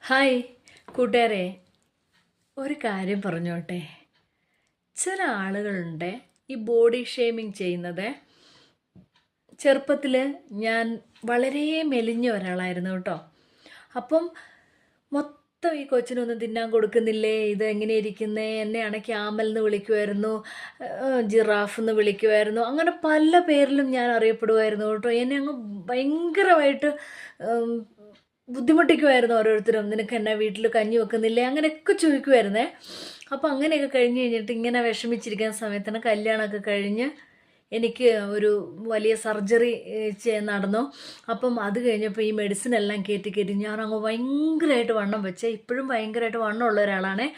Hi കൂട്ടുകാരെ, ഒരു കാര്യം പറഞ്ഞോട്ടെ. ചില ആളുകളുണ്ട് ഈ ബോഡി ഷേമിങ് ചെയ്യുന്നത്. ചെറുപ്പത്തിൽ ഞാൻ വളരെ മെലിഞ്ഞ ഒരാളായിരുന്നു കേട്ടോ. അപ്പം മൊത്തം ഈ കൊച്ചിനൊന്നും തിന്നാൻ കൊടുക്കുന്നില്ലേ, ഇത് എങ്ങനെ ഇരിക്കുന്നേ, എന്നെയാണ് ക്യാമൽ എന്ന് വിളിക്കുമായിരുന്നു, ജിറാഫ് എന്ന് വിളിക്കുമായിരുന്നു. അങ്ങനെ പല പേരിലും ഞാൻ അറിയപ്പെടുമായിരുന്നു കേട്ടോ. എന്നെ അങ്ങ് ഭയങ്കരമായിട്ട് ബുദ്ധിമുട്ടിക്കുമായിരുന്നു ഓരോരുത്തരും. നിനക്ക് എന്നാ വീട്ടിൽ കഞ്ഞി വെക്കുന്നില്ലേ, അങ്ങനെയൊക്കെ ചോദിക്കുമായിരുന്നേ. അപ്പോൾ അങ്ങനെയൊക്കെ കഴിഞ്ഞ് കഴിഞ്ഞിട്ട് ഇങ്ങനെ വിഷമിച്ചിരിക്കുന്ന സമയത്താണ് കല്യാണമൊക്കെ കഴിഞ്ഞ് എനിക്ക് ഒരു വലിയ സർജറി നടന്നു. അപ്പം അത് കഴിഞ്ഞപ്പോൾ ഈ മെഡിസിൻ എല്ലാം കയറ്റി ഞാൻ അങ്ങ് ഭയങ്കരമായിട്ട് വണ്ണം വെച്ചേ. ഇപ്പോഴും ഭയങ്കരമായിട്ട് വണ്ണമുള്ള ഒരാളാണേ.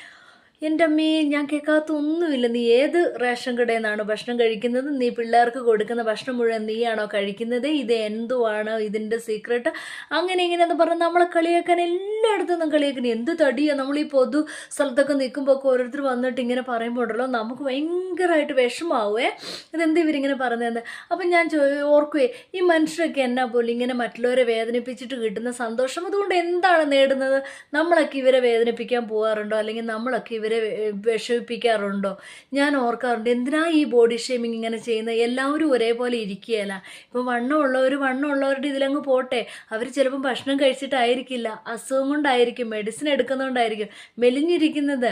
എൻ്റെ അമ്മേ, ഞാൻ കേൾക്കാത്ത ഒന്നുമില്ല. നീ ഏത് റേഷൻ കടയിൽ നിന്നാണ് ഭക്ഷണം കഴിക്കുന്നത്? നീ പിള്ളേർക്ക് കൊടുക്കുന്ന ഭക്ഷണം മുഴുവൻ നീയാണോ കഴിക്കുന്നത്? ഇത് എന്തുവാണ് ഇതിൻ്റെ സീക്രട്ട്? അങ്ങനെ ഇങ്ങനെയെന്ന് പറഞ്ഞ് നമ്മളെ കളിയാക്കാൻ എല്ലായിടത്തും നിന്നും കളിയാക്കാൻ. എന്ത് തടിയാണ് നമ്മൾ ഈ പൊതു സ്ഥലത്തൊക്കെ നിൽക്കുമ്പോൾ ഒക്കെ ഓരോരുത്തർ വന്നിട്ട് ഇങ്ങനെ പറയുമ്പോൾ ഉണ്ടല്ലോ, നമുക്ക് ഭയങ്കരമായിട്ട് വിഷമാവുമേ. ഇതെന്ത് ഇവരിങ്ങനെ പറഞ്ഞതെന്ന്. അപ്പം ഞാൻ ഓർക്കുവേ, ഈ മനുഷ്യരൊക്കെ എന്നാ പോലും ഇങ്ങനെ മറ്റുള്ളവരെ വേദനിപ്പിച്ചിട്ട് കിട്ടുന്ന സന്തോഷം അതുകൊണ്ട് എന്താണ് നേടുന്നത്? നമ്മളൊക്കെ ഇവരെ വേദനിപ്പിക്കാൻ പോകാറുണ്ടോ? അല്ലെങ്കിൽ നമ്മളൊക്കെ ഇവരെ വിഷമിപ്പിക്കാറുണ്ടോ? ഞാൻ ഓർക്കാറുണ്ട്, എന്തിനാ ഈ ബോഡി ഷേമിങ് ഇങ്ങനെ ചെയ്യുന്നത്? എല്ലാവരും ഒരേപോലെ ഇരിക്കുകയല്ല. ഇപ്പം വണ്ണമുള്ളവരുടെ ഇതിലങ്ങ് പോട്ടെ. അവർ ചിലപ്പം ഭക്ഷണം കഴിച്ചിട്ടായിരിക്കില്ല, അസുഖം കൊണ്ടായിരിക്കും, മെഡിസിൻ എടുക്കുന്നതുകൊണ്ടായിരിക്കും മെലിഞ്ഞിരിക്കുന്നത്.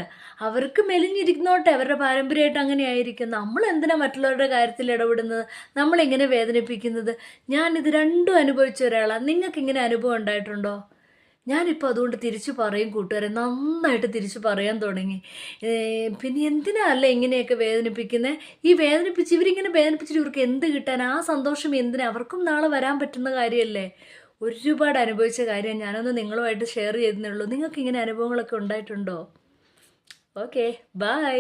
അവർക്ക് മെലിഞ്ഞിരിക്കുന്നോട്ടെ, അവരുടെ പാരമ്പര്യമായിട്ട് അങ്ങനെ ആയിരിക്കും. നമ്മൾ എന്തിനാ മറ്റുള്ളവരുടെ കാര്യത്തിൽ ഇടപെടുന്നത്, നമ്മളിങ്ങനെ വേദനിപ്പിക്കുന്നത്? ഞാനിത് രണ്ടും അനുഭവിച്ച ഒരാളാണ്. നിങ്ങൾക്ക് ഇങ്ങനെ അനുഭവം ഉണ്ടായിട്ടുണ്ടോ? ഞാനിപ്പോൾ അതുകൊണ്ട് തിരിച്ചു പറയും കൂട്ടുകാരെ, നന്നായിട്ട് തിരിച്ചു പറയാൻ തുടങ്ങി. പിന്നെ എന്തിനാ അല്ല ഇങ്ങനെയൊക്കെ വേദനിപ്പിക്കുന്നത്? ഇവരിങ്ങനെ വേദനിപ്പിച്ചിട്ട് ഇവർക്ക് എന്ത് കിട്ടാൻ? ആ സന്തോഷം എന്തിനാ? അവർക്കും നാളെ വരാൻ പറ്റുന്ന കാര്യമല്ലേ. ഒരുപാട് അനുഭവിച്ച കാര്യം ഞാനൊന്ന് നിങ്ങളുമായിട്ട് ഷെയർ ചെയ്തേ ഉള്ളൂ. നിങ്ങൾക്ക് ഇങ്ങനെ അനുഭവങ്ങളൊക്കെ ഉണ്ടായിട്ടുണ്ടോ? Okay, by.